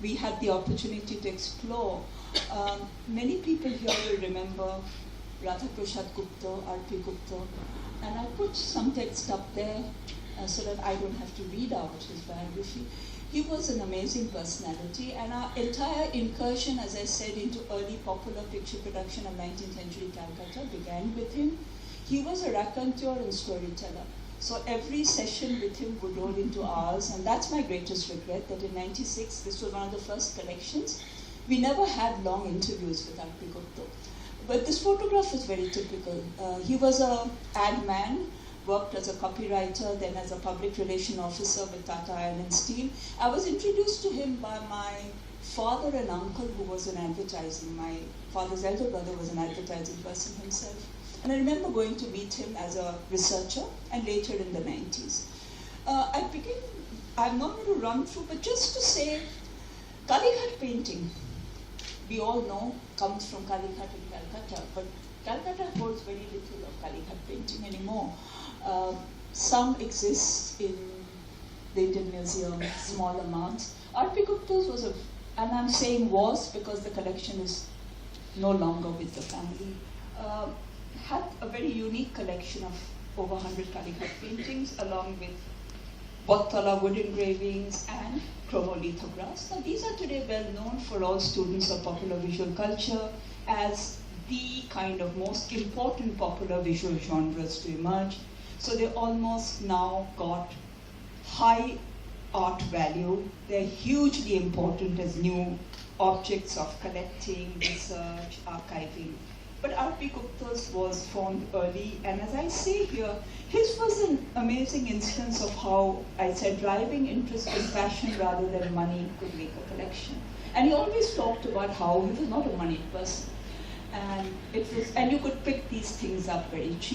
we had the opportunity to explore. Many people here will remember Radhaprasad Gupta, R.P. Gupta, and I put some text up there so that I don't have to read out his biography. He was an amazing personality, and our entire incursion, as I said, into early popular picture production of 19th century Calcutta began with him. He was a raconteur and storyteller. So every session with him would roll into ours, and that's my greatest regret, that in '96, this was one of the first collections. We never had long interviews with R.P. Gupta. But this photograph is very typical. He was an ad man, worked as a copywriter, then as a public relation officer with Tata Iron and Steel. I was introduced to him by my father and uncle, who was in advertising. My father's elder brother was an advertising person himself. And I remember going to meet him as a researcher, and later in the 90s. I'm not going to run through, but just to say, Kalighat painting, we all know, comes from Kalighat in Calcutta, but Calcutta holds very little of Kalighat painting anymore. Some exist in the Indian Museum, small amounts. R.P. Gupta's was and I'm saying was because the collection is no longer with the family, had a very unique collection of over 100 Kalighat paintings, along with Bottala wood engravings and chromolithographs. Now, these are today well known for all students of popular visual culture as the kind of most important popular visual genres to emerge. So they almost now got high art value. They're hugely important as new objects of collecting, research, archiving. But R.P. Gupta's was formed early, and as I say here, his was an amazing instance of how, I said, driving interest and passion rather than money could make a collection. And he always talked about how he was not a moneyed person, and you could pick these things up very cheap.